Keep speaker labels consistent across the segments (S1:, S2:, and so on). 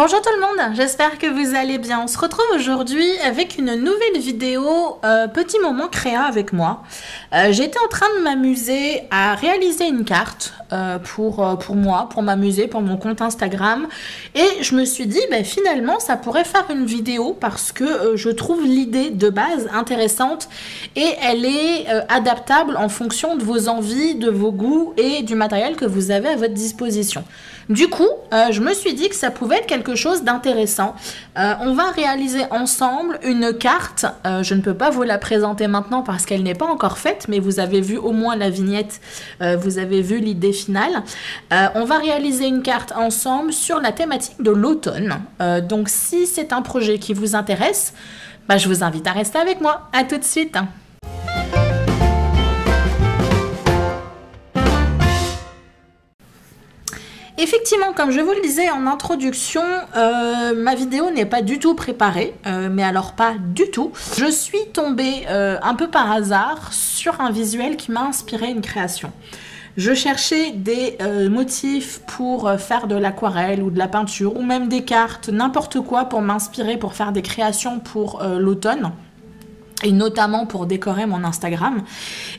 S1: Bonjour tout le monde, j'espère que vous allez bien. On se retrouve aujourd'hui avec une nouvelle vidéo petit moment créa avec moi. J'étais en train de m'amuser à réaliser une carte pour moi, pour m'amuser, pour mon compte Instagram. Et je me suis dit, finalement, ça pourrait faire une vidéo parce que je trouve l'idée de base intéressante et elle est adaptable en fonction de vos envies, de vos goûts et du matériel que vous avez à votre disposition. Du coup, je me suis dit que ça pouvait être quelque chose d'intéressant. On va réaliser ensemble une carte. Je ne peux pas vous la présenter maintenant parce qu'elle n'est pas encore faite, mais vous avez vu au moins la vignette, vous avez vu l'idée finale. On va réaliser une carte ensemble sur la thématique de l'automne. Donc si c'est un projet qui vous intéresse, je vous invite à rester avec moi. À tout de suite. Effectivement, comme je vous le disais en introduction, ma vidéo n'est pas du tout préparée, mais alors pas du tout. Je suis tombée un peu par hasard sur un visuel qui m'a inspiré une création. Je cherchais des motifs pour faire de l'aquarelle ou de la peinture, ou même des cartes, n'importe quoi pour m'inspirer, pour faire des créations pour l'automne. Et notamment pour décorer mon Instagram.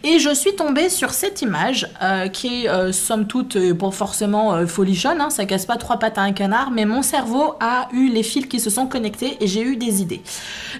S1: Et je suis tombée sur cette image qui est somme toute pas forcément folichonne, hein, ça casse pas trois pattes à un canard, mais mon cerveau a eu les fils qui se sont connectés et j'ai eu des idées.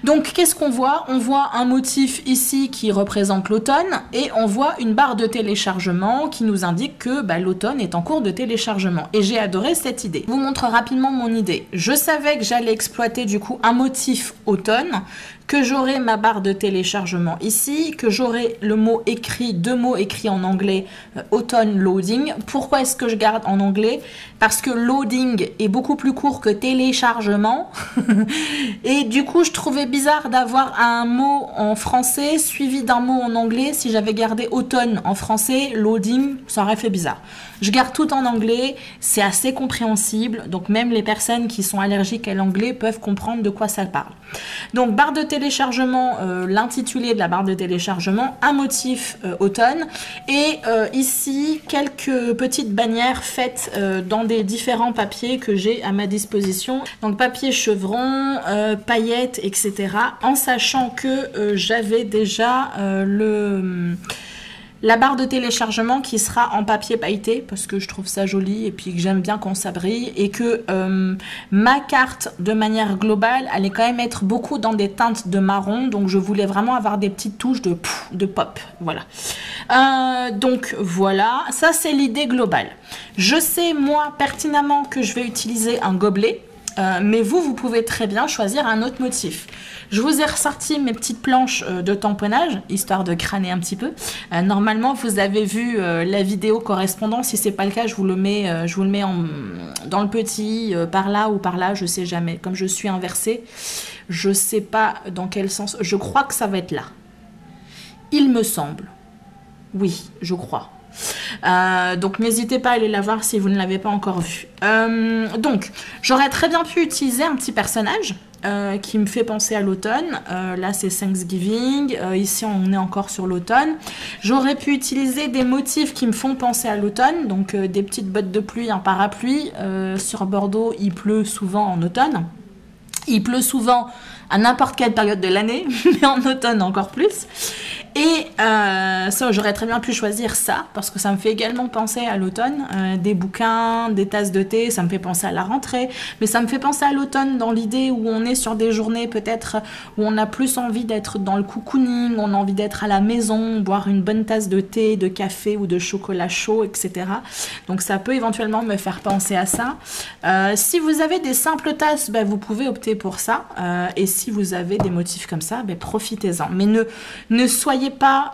S1: Donc qu'est-ce qu'on voit? On voit un motif ici qui représente l'automne et on voit une barre de téléchargement qui nous indique que l'automne est en cours de téléchargement. Et j'ai adoré cette idée. Je vous montre rapidement mon idée. Je savais que j'allais exploiter du coup un motif automne, que j'aurai ma barre de téléchargement ici, que j'aurai le mot écrit, deux mots écrits en anglais, automn loading. Pourquoi est-ce que je garde en anglais? Parce que loading est beaucoup plus court que téléchargement. Et du coup, je trouvais bizarre d'avoir un mot en français suivi d'un mot en anglais. Si j'avais gardé automne en français, loading, ça aurait fait bizarre. Je garde tout en anglais, c'est assez compréhensible. Donc même les personnes qui sont allergiques à l'anglais peuvent comprendre de quoi ça parle. Donc barre de téléchargement, l'intitulé de la barre de téléchargement, un motif automne et ici quelques petites bannières faites dans des différents papiers que j'ai à ma disposition. Donc papier chevron, paillettes, etc. En sachant que j'avais déjà la barre de téléchargement qui sera en papier pailleté parce que je trouve ça joli et puis que j'aime bien quand ça brille et que ma carte de manière globale allait quand même être beaucoup dans des teintes de marron, donc je voulais vraiment avoir des petites touches de pop, voilà. Donc voilà, ça c'est l'idée globale. Je sais moi pertinemment que je vais utiliser un gobelet, mais vous pouvez très bien choisir un autre motif. Je vous ai ressorti mes petites planches de tamponnage, histoire de crâner un petit peu. Normalement, vous avez vu la vidéo correspondant. Si ce n'est pas le cas, je vous le mets dans le petit, par là ou par là, je ne sais jamais. Comme je suis inversée, je ne sais pas dans quel sens. Je crois que ça va être là. Il me semble. Oui, je crois. Donc n'hésitez pas à aller la voir si vous ne l'avez pas encore vue. Donc, j'aurais très bien pu utiliser un petit personnage qui me fait penser à l'automne. Là c'est Thanksgiving, ici on est encore sur l'automne. J'aurais pu utiliser des motifs qui me font penser à l'automne, donc des petites bottes de pluie, un parapluie. Sur Bordeaux il pleut souvent en automne. Il pleut souvent à n'importe quelle période de l'année, mais en automne encore plus. Et ça, j'aurais très bien pu choisir ça, parce que ça me fait également penser à l'automne. Des bouquins, des tasses de thé, ça me fait penser à la rentrée. Mais ça me fait penser à l'automne dans l'idée où on est sur des journées peut-être où on a plus envie d'être dans le cocooning, on a envie d'être à la maison, boire une bonne tasse de thé, de café ou de chocolat chaud, etc. Donc ça peut éventuellement me faire penser à ça. Si vous avez des simples tasses, vous pouvez opter pour ça. Et si vous avez des motifs comme ça, profitez-en. Mais ne soyez pas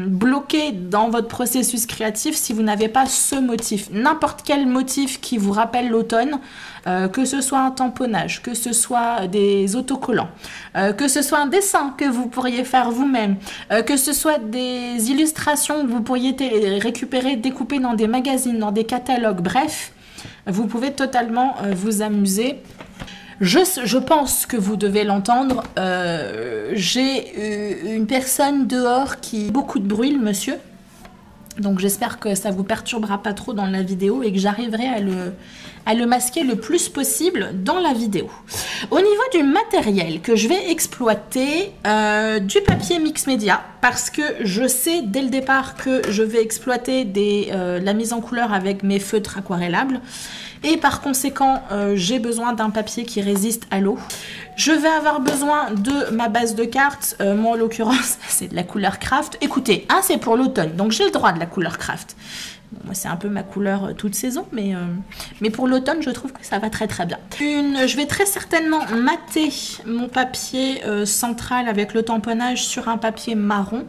S1: bloqué dans votre processus créatif si vous n'avez pas ce motif. N'importe quel motif qui vous rappelle l'automne, que ce soit un tamponnage, que ce soit des autocollants, que ce soit un dessin que vous pourriez faire vous-même, que ce soit des illustrations que vous pourriez récupérer, découper dans des magazines, dans des catalogues, bref, vous pouvez totalement vous amuser. Je pense que vous devez l'entendre. J'ai une personne dehors qui... Beaucoup de bruit, le monsieur. Donc j'espère que ça vous perturbera pas trop dans la vidéo et que j'arriverai à le masquer le plus possible dans la vidéo. Au niveau du matériel que je vais exploiter, du papier mix média, parce que je sais dès le départ que je vais exploiter la mise en couleur avec mes feutres aquarellables. Et par conséquent, j'ai besoin d'un papier qui résiste à l'eau. Je vais avoir besoin de ma base de cartes. Moi, en l'occurrence, c'est de la couleur craft. Écoutez, c'est pour l'automne, donc j'ai le droit de la couleur craft. Bon, moi, c'est un peu ma couleur toute saison, mais pour l'automne, je trouve que ça va très très bien. Je vais très certainement mater mon papier central avec le tamponnage sur un papier marron.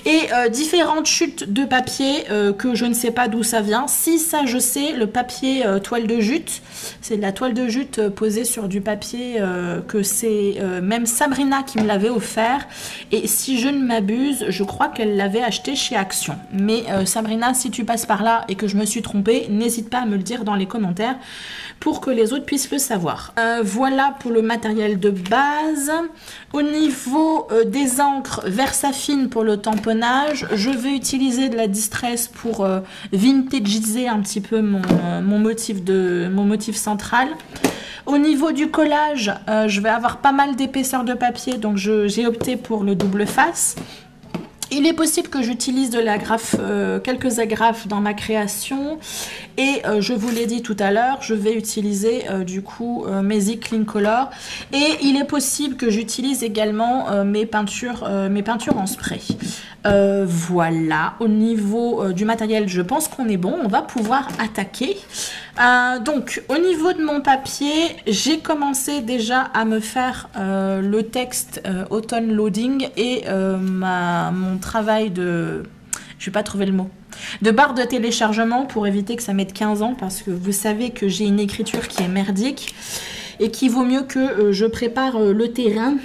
S1: Et différentes chutes de papier que je ne sais pas d'où ça vient. Si ça, je sais, le papier toile de jute, c'est de la toile de jute posée sur du papier que c'est même Sabrina qui me l'avait offert. Et si je ne m'abuse, je crois qu'elle l'avait acheté chez Action. Mais Sabrina, si tu passes par là et que je me suis trompée, n'hésite pas à me le dire dans les commentaires pour que les autres puissent le savoir. Voilà pour le matériel de base. Au niveau des encres Versafine pour le tamponnage, je vais utiliser de la Distress pour vintagiser un petit peu mon motif central. Au niveau du collage, je vais avoir pas mal d'épaisseur de papier, donc j'ai opté pour le double face. Il est possible que j'utilise de l'agrafe, quelques agrafes dans ma création. Et je vous l'ai dit tout à l'heure, je vais utiliser du coup mes Zik Clean Color. Et il est possible que j'utilise également mes peintures en spray. Voilà, au niveau du matériel, je pense qu'on est bon. On va pouvoir attaquer. Donc, au niveau de mon papier, j'ai commencé déjà à me faire le texte Autumn Loading et mon travail de... Je vais pas trouver le mot. De barre de téléchargement pour éviter que ça mette 15 ans parce que vous savez que j'ai une écriture qui est merdique et qu'il vaut mieux que je prépare le terrain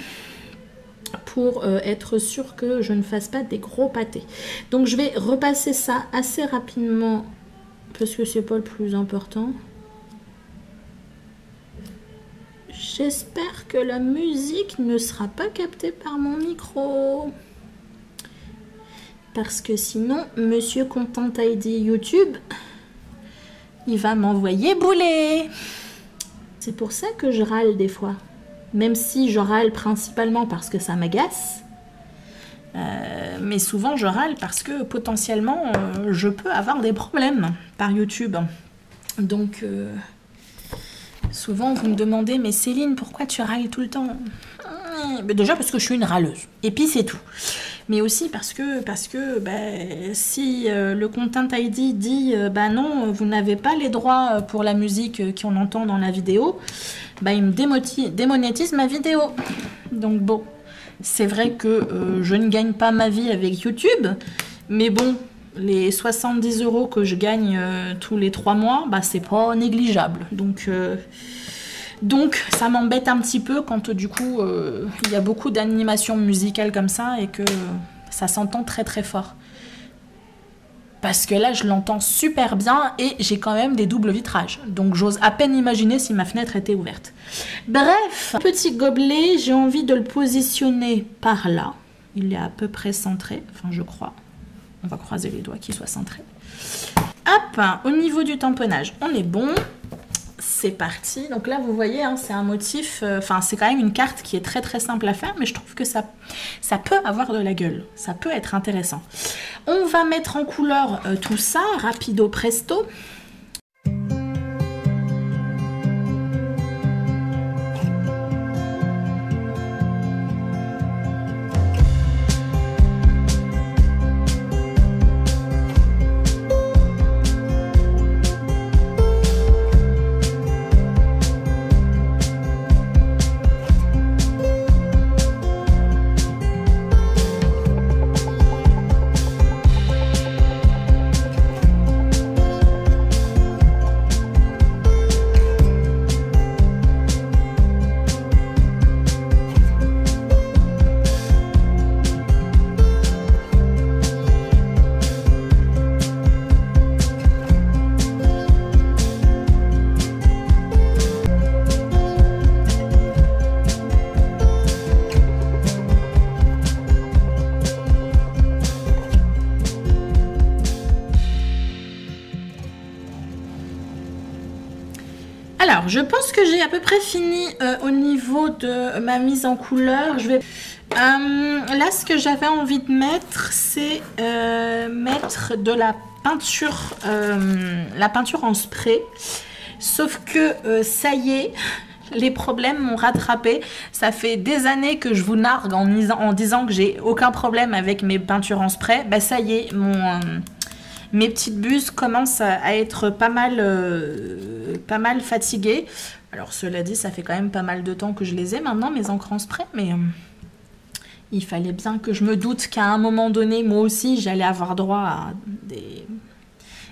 S1: pour être sûr que je ne fasse pas des gros pâtés. Donc, je vais repasser ça assez rapidement parce que c'est pas le plus important. J'espère que la musique ne sera pas captée par mon micro. Parce que sinon, Monsieur Content ID YouTube, il va m'envoyer bouler. C'est pour ça que je râle des fois. Même si je râle principalement parce que ça m'agace. Mais souvent je râle parce que potentiellement je peux avoir des problèmes par YouTube. Donc souvent vous me demandez, mais Céline, pourquoi tu râles tout le temps? Déjà parce que je suis une râleuse. Et puis c'est tout. Mais aussi parce que si le Content ID dit non, vous n'avez pas les droits pour la musique qu'on entend dans la vidéo, il me démonétise ma vidéo. Donc bon, c'est vrai que je ne gagne pas ma vie avec YouTube, mais bon, les 70 € que je gagne tous les 3 mois, c'est pas négligeable. Donc ça m'embête un petit peu quand du coup il y a beaucoup d'animations musicales comme ça et que ça s'entend très très fort. Parce que là je l'entends super bien et j'ai quand même des doubles vitrages. Donc j'ose à peine imaginer si ma fenêtre était ouverte. Bref, petit gobelet, j'ai envie de le positionner par là. Il est à peu près centré, enfin je crois. On va croiser les doigts qu'il soit centré. Hop, au niveau du tamponnage, on est bon. C'est parti. Donc là, vous voyez, c'est un motif... c'est quand même une carte qui est très très simple à faire, mais je trouve que ça peut avoir de la gueule. Ça peut être intéressant. On va mettre en couleur tout ça, rapido presto. Alors, je pense que j'ai à peu près fini au niveau de ma mise en couleur. Je vais... là, ce que j'avais envie de mettre, c'est mettre de la peinture en spray. Sauf que ça y est, les problèmes m'ont rattrapé. Ça fait des années que je vous nargue en disant que j'ai aucun problème avec mes peintures en spray. Bah ça y est, mes petites buses commencent à être pas mal fatiguées. Alors cela dit, ça fait quand même pas mal de temps que je les ai maintenant, mes encres en spray, mais il fallait bien que je me doute qu'à un moment donné, moi aussi, j'allais avoir droit à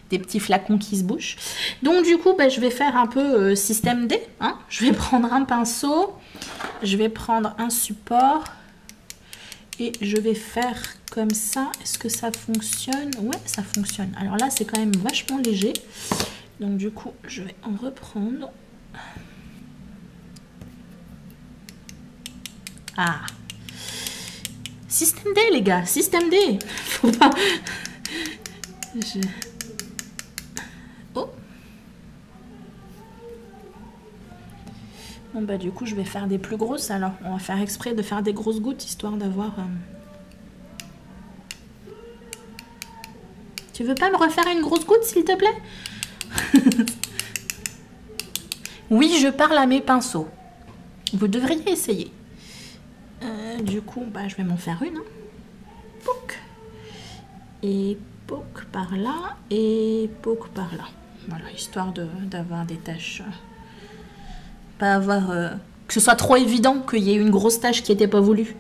S1: des petits flacons qui se bouchent. Donc du coup, bah, je vais faire un peu système D. Hein. Je vais prendre un pinceau, je vais prendre un support et je vais faire comme ça. Est-ce que ça fonctionne? Ouais, ça fonctionne. Alors là, c'est quand même vachement léger. Donc du coup, je vais en reprendre. Ah, système D, les gars, système D. Faut pas... Oh. Bon bah du coup, je vais faire des plus grosses. Alors, on va faire exprès de faire des grosses gouttes, histoire d'avoir... Tu veux pas me refaire une grosse goutte, s'il te plaît? Oui, je parle à mes pinceaux. Vous devriez essayer. Du coup, bah, je vais m'en faire une. Hein. Pouc. Et pouc par là. Et pouc par là. Voilà, histoire d'avoir des taches. Pas avoir... que ce soit trop évident qu'il y ait une grosse tache qui n'était pas voulue.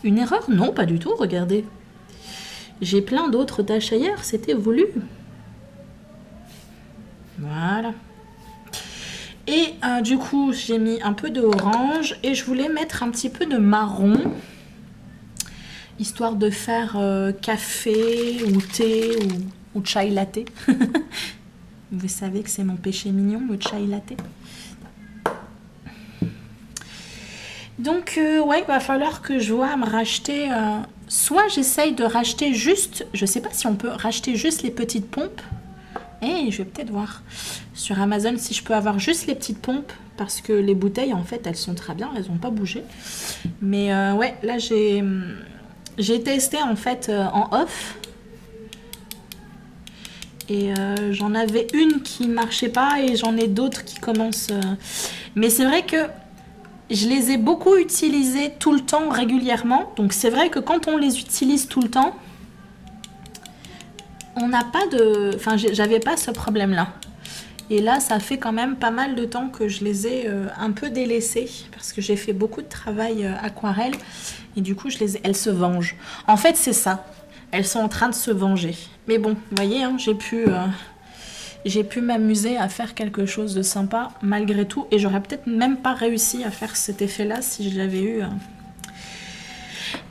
S1: Une erreur? Non, pas du tout, regardez. J'ai plein d'autres taches ailleurs, c'était voulu. Voilà. Et du coup, j'ai mis un peu de orange et je voulais mettre un petit peu de marron. Histoire de faire café ou thé ou chai latte. Vous savez que c'est mon péché mignon, le chai latte. Donc, ouais, il va falloir que je vois me racheter... soit j'essaye de racheter juste... Je sais pas si on peut racheter juste les petites pompes. Et je vais peut-être voir sur Amazon si je peux avoir juste les petites pompes. Parce que les bouteilles, en fait, elles sont très bien. Elles n'ont pas bougé. Mais ouais, là, j'ai testé, en fait, en off. Et j'en avais une qui marchait pas et j'en ai d'autres qui commencent... Mais c'est vrai que je les ai beaucoup utilisées tout le temps, régulièrement. Donc c'est vrai que quand on les utilise tout le temps, on n'a pas de... Enfin, j'avais pas ce problème-là. Et là, ça fait quand même pas mal de temps que je les ai un peu délaissées. Parce que j'ai fait beaucoup de travail aquarelle. Et du coup, elles se vengent. En fait, c'est ça. Elles sont en train de se venger. Mais bon, vous voyez, hein, j'ai pu m'amuser à faire quelque chose de sympa malgré tout. Et j'aurais peut-être même pas réussi à faire cet effet-là si je l'avais eu.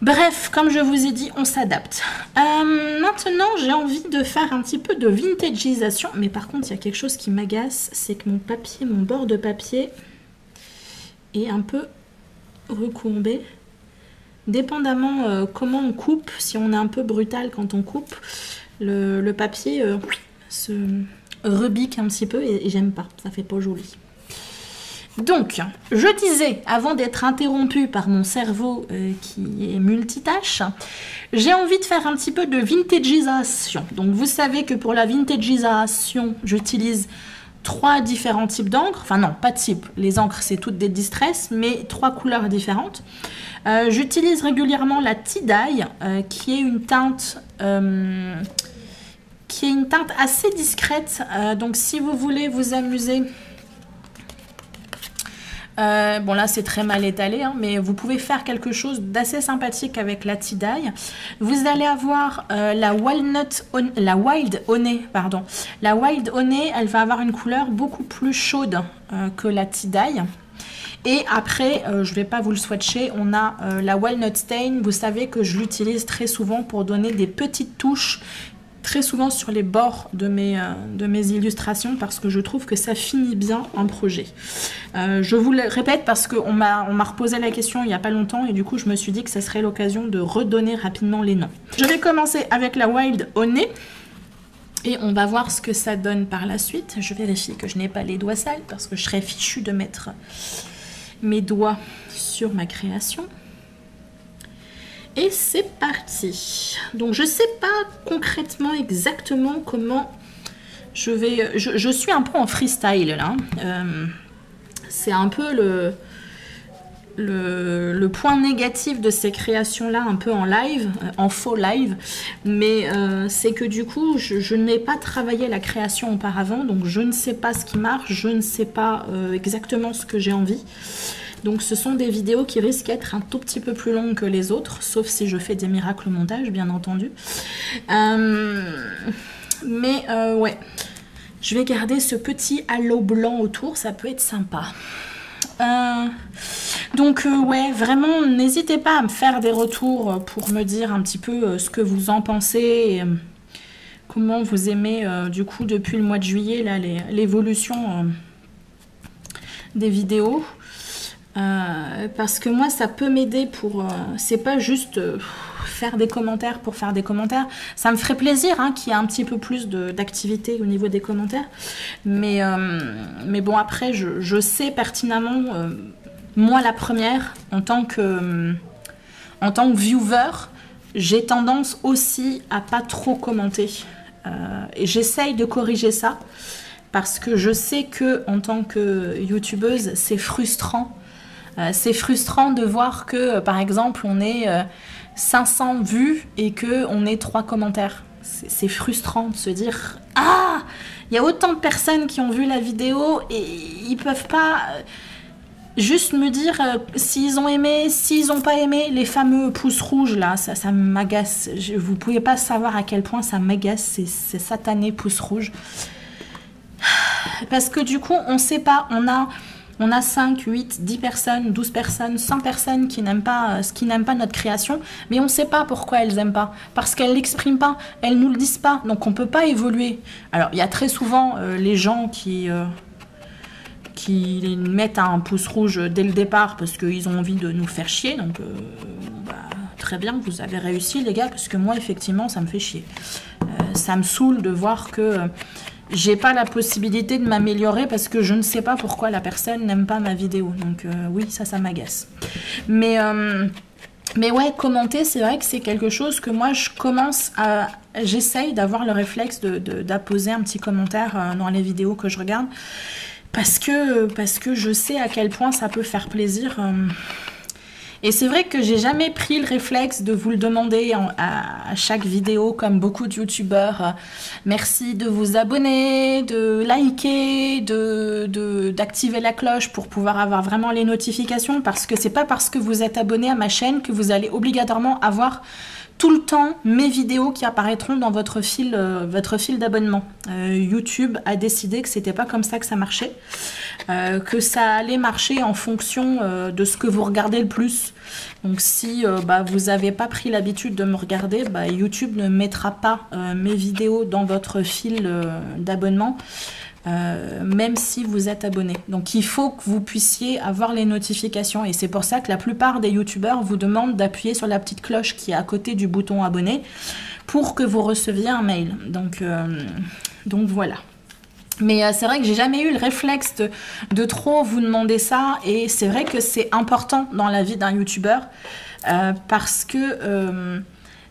S1: Bref, comme je vous ai dit, on s'adapte. Maintenant, j'ai envie de faire un petit peu de vintagisation. Mais par contre, il y a quelque chose qui m'agace. C'est que mon bord de papier est un peu recourbé. Dépendamment comment on coupe, si on est un peu brutal quand on coupe, le papier se rebique un petit peu et j'aime pas, ça fait pas joli. Donc, je disais, avant d'être interrompue par mon cerveau qui est multitâche, j'ai envie de faire un petit peu de vintagisation. Donc, vous savez que pour la vintagisation, j'utilise 3 différents types d'encre. Enfin non, pas de type. Les encres, c'est toutes des distress, mais 3 couleurs différentes. J'utilise régulièrement la Tie-Dye, qui est une teinte... assez discrète. Donc, si vous voulez vous amuser... bon là c'est très mal étalé, hein, mais vous pouvez faire quelque chose d'assez sympathique avec la Tie-Dye. Vous allez avoir la Wild Honey, pardon. La Wild Honey, elle va avoir une couleur beaucoup plus chaude que la Tie-Dye. Et après, je ne vais pas vous le swatcher, on a la Walnut Stain. Vous savez que je l'utilise très souvent pour donner des petites touches très souvent sur les bords de mes illustrations parce que je trouve que ça finit bien un projet. Je vous le répète parce qu'on m'a reposé la question il n'y a pas longtemps et du coup je me suis dit que ça serait l'occasion de redonner rapidement les noms. Je vais commencer avec la Wild au nez et on va voir ce que ça donne par la suite. Je vérifie que je n'ai pas les doigts sales parce que je serais fichue de mettre mes doigts sur ma création. Et c'est parti. Donc je sais pas concrètement exactement comment je vais... Je suis un peu en freestyle là. C'est un peu le point négatif de ces créations là, un peu en live, en faux live. Mais c'est que du coup, je n'ai pas travaillé la création auparavant. Donc je ne sais pas ce qui marche, je ne sais pas exactement ce que j'ai envie. Donc ce sont des vidéos qui risquent d'être un tout petit peu plus longues que les autres, sauf si je fais des miracles au montage, bien entendu. Ouais, je vais garder ce petit halo blanc autour, ça peut être sympa. Ouais, vraiment, n'hésitez pas à me faire des retours pour me dire un petit peu ce que vous en pensez et comment vous aimez, du coup, depuis le mois de juillet, là, l'évolution des vidéos. Parce que moi ça peut m'aider pour c'est pas juste faire des commentaires pour faire des commentaires, ça me ferait plaisir hein, qu'il y ait un petit peu plus d'activité au niveau des commentaires, mais bon après je sais pertinemment moi la première en tant que viewer j'ai tendance aussi à pas trop commenter et j'essaye de corriger ça parce que je sais que en tant que youtubeuse c'est frustrant. C'est frustrant de voir que, par exemple, on est 500 vues et qu'on ait 3 commentaires. C'est frustrant de se dire « Ah, il y a autant de personnes qui ont vu la vidéo et ils peuvent pas juste me dire s'ils ont aimé, s'ils n'ont pas aimé. » Les fameux pouces rouges, là, ça m'agace. Vous pouvez pas savoir à quel point ça m'agace, ces satanés pouces rouges. Parce que du coup, on sait pas, on a 5, 8, 10 personnes, 12 personnes, 100 personnes qui n'aiment pas notre création, mais on ne sait pas pourquoi elles n'aiment pas. Parce qu'elles ne l'expriment pas, elles ne nous le disent pas, donc on ne peut pas évoluer. Alors, il y a très souvent les gens qui mettent un pouce rouge dès le départ parce qu'ils ont envie de nous faire chier, donc très bien, vous avez réussi les gars, parce que moi, effectivement, ça me fait chier. Ça me saoule de voir que... j'ai pas la possibilité de m'améliorer parce que je ne sais pas pourquoi la personne n'aime pas ma vidéo. Donc oui, ça m'agace. Mais ouais, commenter, c'est vrai que c'est quelque chose que moi, j'essaye d'avoir le réflexe d'apposer un petit commentaire dans les vidéos que je regarde. Parce que je sais à quel point ça peut faire plaisir. Et c'est vrai que j'ai jamais pris le réflexe de vous le demander à chaque vidéo, comme beaucoup de youtubeurs. Merci de vous abonner, de liker, d'activer la cloche pour pouvoir avoir vraiment les notifications. Parce que c'est pas parce que vous êtes abonné à ma chaîne que vous allez obligatoirement avoir tout le temps mes vidéos qui apparaîtront dans votre fil d'abonnement. YouTube a décidé que c'était pas comme ça que ça marchait, que ça allait marcher en fonction de ce que vous regardez le plus. Donc si vous n'avez pas pris l'habitude de me regarder, YouTube ne mettra pas mes vidéos dans votre fil d'abonnement. Même si vous êtes abonné. Donc il faut que vous puissiez avoir les notifications et c'est pour ça que la plupart des youtubeurs vous demandent d'appuyer sur la petite cloche qui est à côté du bouton abonné pour que vous receviez un mail. Donc voilà. Mais c'est vrai que j'ai jamais eu le réflexe de trop vous demander ça et c'est vrai que c'est important dans la vie d'un youtubeur parce que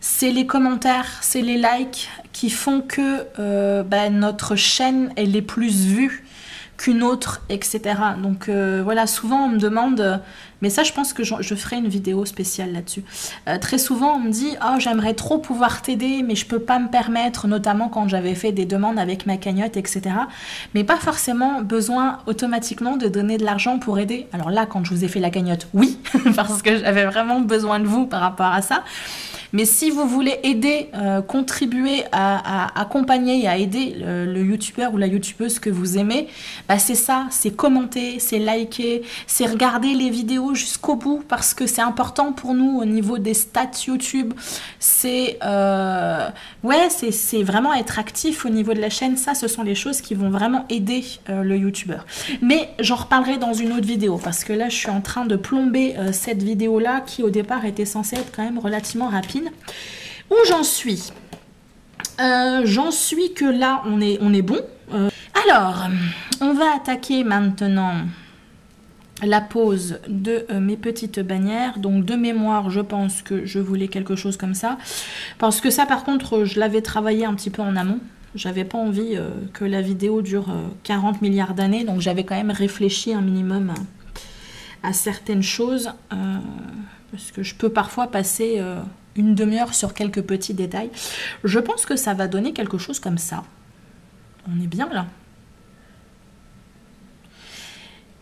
S1: c'est les commentaires, c'est les likes qui font que notre chaîne elle est plus vue qu'une autre, etc. Donc voilà, souvent on me demande, mais ça je pense que je ferai une vidéo spéciale là-dessus. Très souvent on me dit, oh j'aimerais trop pouvoir t'aider, mais je peux pas me permettre, notamment quand j'avais fait des demandes avec ma cagnotte, etc. Mais pas forcément besoin automatiquement de donner de l'argent pour aider. Alors là, quand je vous ai fait la cagnotte, oui, parce que j'avais vraiment besoin de vous par rapport à ça. Mais si vous voulez aider, contribuer à accompagner et à aider le youtubeur ou la youtubeuse que vous aimez, bah c'est ça, c'est commenter, c'est liker, c'est regarder les vidéos jusqu'au bout parce que c'est important pour nous au niveau des stats YouTube. C'est ouais, c'est vraiment être actif au niveau de la chaîne. Ça, ce sont les choses qui vont vraiment aider le youtubeur. Mais j'en reparlerai dans une autre vidéo parce que là, je suis en train de plomber cette vidéo-là qui au départ était censée être quand même relativement rapide. Où j'en suis? J'en suis que là, on est bon. Alors, on va attaquer maintenant la pose de mes petites bannières. Donc de mémoire, je pense que je voulais quelque chose comme ça. Parce que ça, par contre, je l'avais travaillé un petit peu en amont. J'avais pas envie que la vidéo dure 40 milliards d'années. Donc j'avais quand même réfléchi un minimum à certaines choses. Parce que je peux parfois passer une demi-heure sur quelques petits détails. Je pense que ça va donner quelque chose comme ça. On est bien là.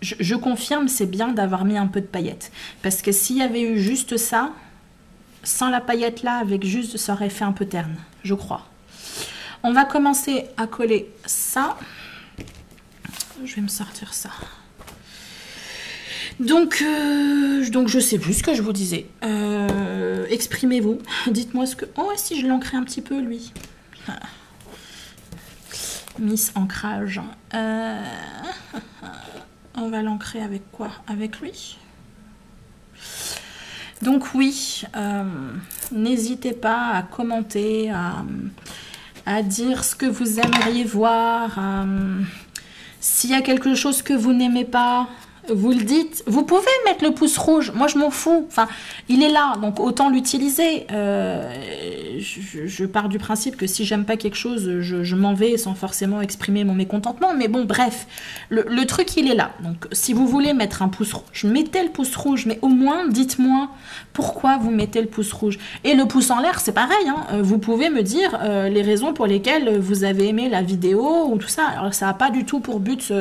S1: Je confirme, c'est bien d'avoir mis un peu de paillettes. Parce que s'il y avait eu juste ça, sans la paillette là, avec juste, ça aurait fait un peu terne, je crois. On va commencer à coller ça. Je vais me sortir ça. Donc je sais plus ce que je vous disais. Exprimez-vous. Dites-moi ce que... Oh, si je l'ancrais un petit peu, lui. Miss Ancrage. On va l'ancrer avec quoi? Avec lui. Donc oui, n'hésitez pas à commenter, à dire ce que vous aimeriez voir. S'il y a quelque chose que vous n'aimez pas, vous le dites. Vous pouvez mettre le pouce rouge, moi je m'en fous. Enfin, il est là, donc autant l'utiliser. Je pars du principe que si j'aime pas quelque chose, je m'en vais sans forcément exprimer mon mécontentement. Mais bon, bref, le truc il est là. Donc si vous voulez mettre un pouce rouge, mettez le pouce rouge, mais au moins dites-moi pourquoi vous mettez le pouce rouge. Et le pouce en l'air, c'est pareil, hein. Vous pouvez me dire les raisons pour lesquelles vous avez aimé la vidéo ou tout ça. Alors ça n'a pas du tout pour but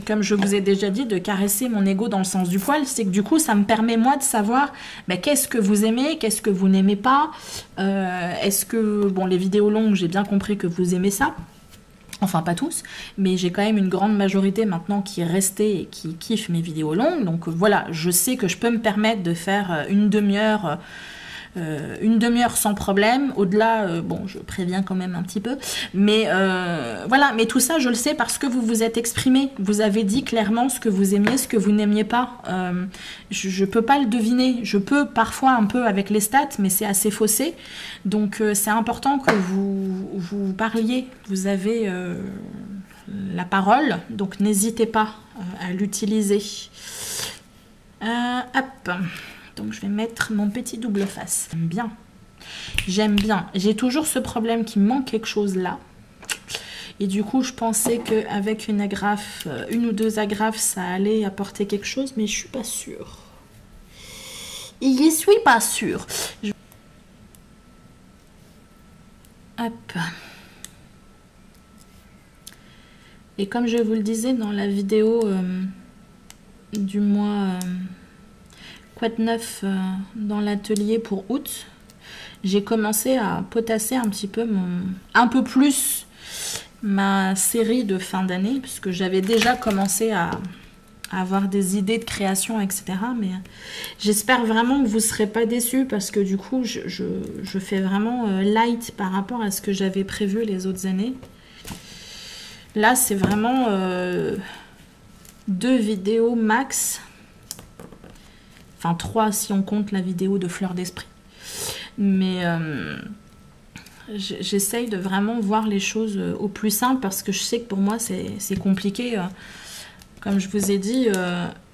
S1: comme je vous ai déjà dit, de caresser mon ego dans le sens du poil. C'est que du coup ça me permet moi de savoir qu'est-ce que vous aimez, qu'est-ce que vous n'aimez pas. Est-ce que, bon, les vidéos longues, j'ai bien compris que vous aimez ça. Enfin, pas tous, mais j'ai quand même une grande majorité maintenant qui est restée et qui kiffe mes vidéos longues. Donc voilà, je sais que je peux me permettre de faire une demi-heure sans problème. Au-delà, bon, je préviens quand même un petit peu. Mais voilà, mais tout ça, je le sais parce que vous vous êtes exprimé. Vous avez dit clairement ce que vous aimiez, ce que vous n'aimiez pas. Je peux pas le deviner. Je peux parfois un peu avec les stats, mais c'est assez faussé. Donc c'est important que vous parliez. Vous avez la parole, donc n'hésitez pas à l'utiliser. Hop. Donc je vais mettre mon petit double face. J'aime bien. J'aime bien. J'ai toujours ce problème qu'il me manque quelque chose là. Et du coup, je pensais qu'avec une agrafe, une ou deux agrafes, ça allait apporter quelque chose, mais je suis pas sûre. Je suis pas sûre. Hop. Et comme je vous le disais dans la vidéo du mois... Quoi de neuf dans l'atelier pour août, j'ai commencé à potasser un petit peu un peu plus ma série de fin d'année, puisque j'avais déjà commencé à avoir des idées de création, etc. Mais j'espère vraiment que vous ne serez pas déçus, parce que du coup, je fais vraiment light par rapport à ce que j'avais prévu les autres années. Là, c'est vraiment 2 vidéos max. Enfin 3 si on compte la vidéo de Fleur d'Esprit. Mais j'essaye de vraiment voir les choses au plus simple, parce que je sais que pour moi c'est compliqué. Comme je vous ai dit,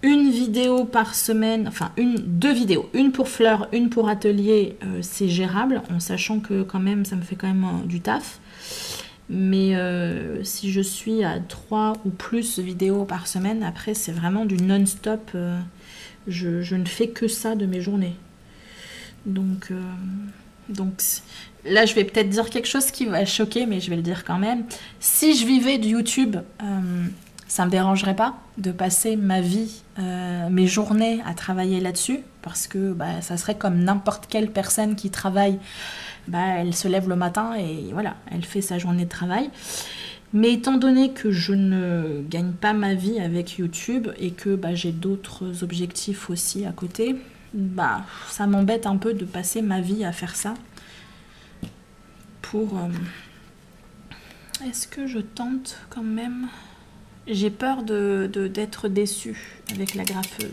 S1: une vidéo par semaine, enfin 2 vidéos, une pour Fleur, une pour Atelier, c'est gérable, en sachant que quand même ça me fait quand même du taf. Mais si je suis à 3 ou plus vidéos par semaine, après c'est vraiment du non-stop. Je ne fais que ça de mes journées. Donc là, je vais peut-être dire quelque chose qui va choquer, mais je vais le dire quand même. Si je vivais de YouTube, Ça me dérangerait pas de passer ma vie, mes journées à travailler là-dessus, parce que bah, ça serait comme n'importe quelle personne qui travaille. Bah, elle se lève le matin et voilà, elle fait sa journée de travail. Mais étant donné que je ne gagne pas ma vie avec YouTube et que bah, j'ai d'autres objectifs aussi à côté, bah, ça m'embête un peu de passer ma vie à faire ça. Pour... Est-ce que je tente quand même? J'ai peur d'être déçue avec la graffeuse.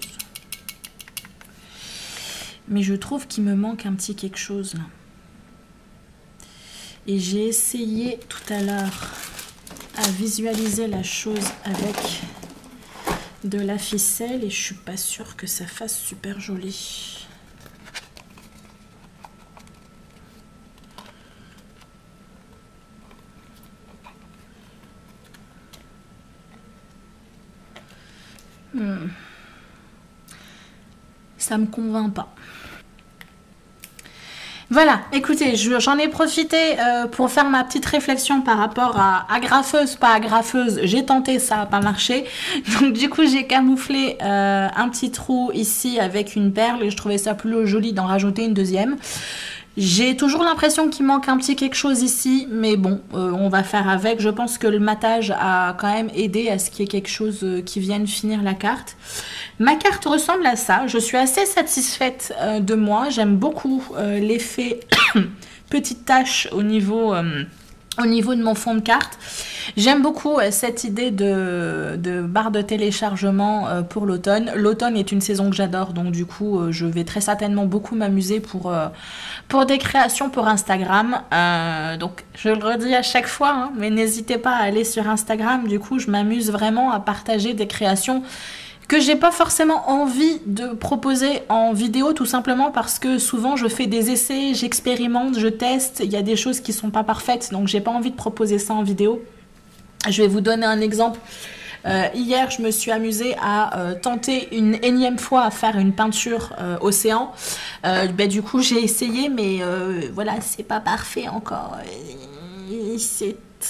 S1: Mais je trouve qu'il me manque un petit quelque chose là. Et j'ai essayé tout à l'heure à visualiser la chose avec de la ficelle et je suis pas sûre que ça fasse super joli. Ça me convainc pas. Voilà, écoutez, j'en ai profité pour faire ma petite réflexion par rapport à agrafeuse, pas agrafeuse. J'ai tenté, ça n'a pas marché. Donc du coup, j'ai camouflé un petit trou ici avec une perle et je trouvais ça plus joli d'en rajouter une deuxième. J'ai toujours l'impression qu'il manque un petit quelque chose ici, mais bon, on va faire avec. Je pense que le matage a quand même aidé à ce qu'il y ait quelque chose qui vienne finir la carte. Ma carte ressemble à ça. Je suis assez satisfaite de moi. J'aime beaucoup l'effet petite tache au niveau de mon fond de carte. J'aime beaucoup cette idée de barre de téléchargement pour l'automne. L'automne est une saison que j'adore, donc du coup, je vais très certainement beaucoup m'amuser pour des créations pour Instagram. Donc, je le redis à chaque fois, hein, mais n'hésitez pas à aller sur Instagram. Du coup, je m'amuse vraiment à partager des créations que j'ai pas forcément envie de proposer en vidéo, tout simplement parce que souvent je fais des essais, j'expérimente, je teste, il y a des choses qui sont pas parfaites, donc j'ai pas envie de proposer ça en vidéo. Je vais vous donner un exemple. Hier, je me suis amusée à tenter une énième fois à faire une peinture océan. Du coup, j'ai essayé, mais voilà, c'est pas parfait encore.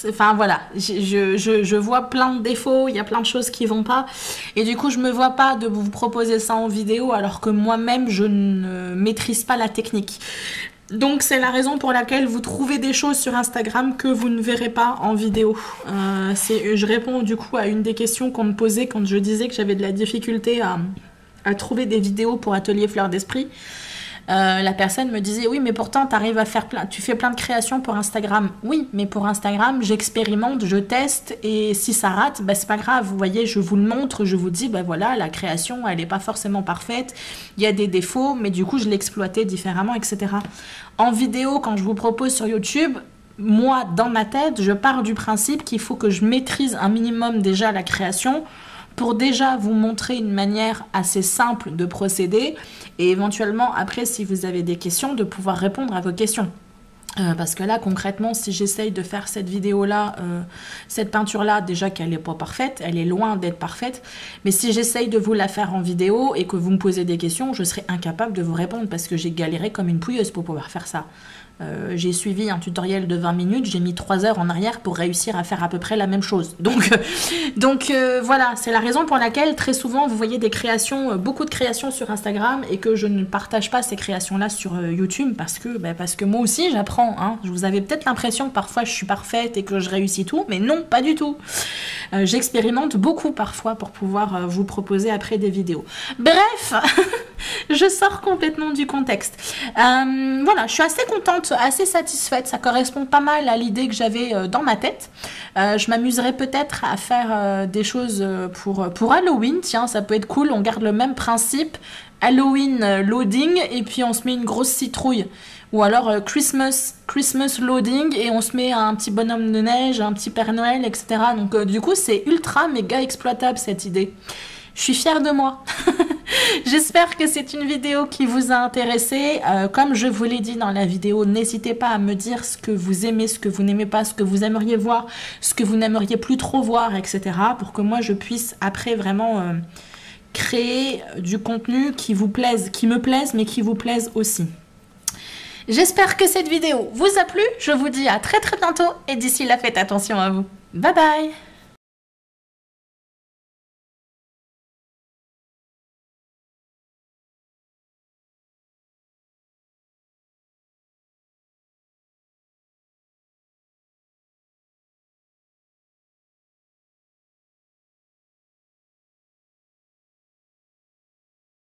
S1: Enfin voilà, je vois plein de défauts, il y a plein de choses qui vont pas. Et du coup, je me vois pas de vous proposer ça en vidéo alors que moi-même, je ne maîtrise pas la technique. Donc c'est la raison pour laquelle vous trouvez des choses sur Instagram que vous ne verrez pas en vidéo. Je réponds du coup à une des questions qu'on me posait quand je disais que j'avais de la difficulté à trouver des vidéos pour Atelier Fleur d'Esprit. La personne me disait oui mais pourtant tu fais plein de créations pour Instagram. Oui mais pour Instagram j'expérimente, je teste et si ça rate bah c'est pas grave, vous voyez, je vous le montre, je vous dis bah voilà la création elle est pas forcément parfaite, il y a des défauts mais du coup je l'ai exploité différemment, etc. En vidéo quand je vous propose sur YouTube, moi dans ma tête je pars du principe qu'il faut que je maîtrise un minimum déjà la création pour déjà vous montrer une manière assez simple de procéder et éventuellement après si vous avez des questions de pouvoir répondre à vos questions. Parce que là concrètement si j'essaye de faire cette vidéo là, cette peinture là déjà qu'elle n'est pas parfaite, elle est loin d'être parfaite, mais si j'essaye de vous la faire en vidéo et que vous me posez des questions, je serai incapable de vous répondre parce que j'ai galéré comme une pouilleuse pour pouvoir faire ça. J'ai suivi un tutoriel de 20 minutes, j'ai mis 3 heures en arrière pour réussir à faire à peu près la même chose. Donc voilà, c'est la raison pour laquelle très souvent vous voyez des créations, beaucoup de créations sur Instagram et que je ne partage pas ces créations-là sur YouTube parce que moi aussi j'apprends. Hein. Vous avez peut-être l'impression que parfois je suis parfaite et que je réussis tout, mais non, pas du tout. J'expérimente beaucoup parfois pour pouvoir vous proposer après des vidéos. Bref, je sors complètement du contexte. Voilà, je suis assez contente, assez satisfaite, ça correspond pas mal à l'idée que j'avais dans ma tête. Je m'amuserais peut-être à faire des choses pour Halloween, tiens ça peut être cool, on garde le même principe, Halloween loading et puis on se met une grosse citrouille. Ou alors Christmas loading et on se met un petit bonhomme de neige, un petit Père Noël, etc. Donc du coup c'est ultra méga exploitable cette idée. Je suis fière de moi. J'espère que c'est une vidéo qui vous a intéressé. Comme je vous l'ai dit dans la vidéo, n'hésitez pas à me dire ce que vous aimez, ce que vous n'aimez pas, ce que vous aimeriez voir, ce que vous n'aimeriez plus trop voir, etc. Pour que moi je puisse après vraiment créer du contenu qui vous plaise, qui me plaise, mais qui vous plaise aussi. J'espère que cette vidéo vous a plu. Je vous dis à très très bientôt et d'ici là faites attention à vous. Bye bye.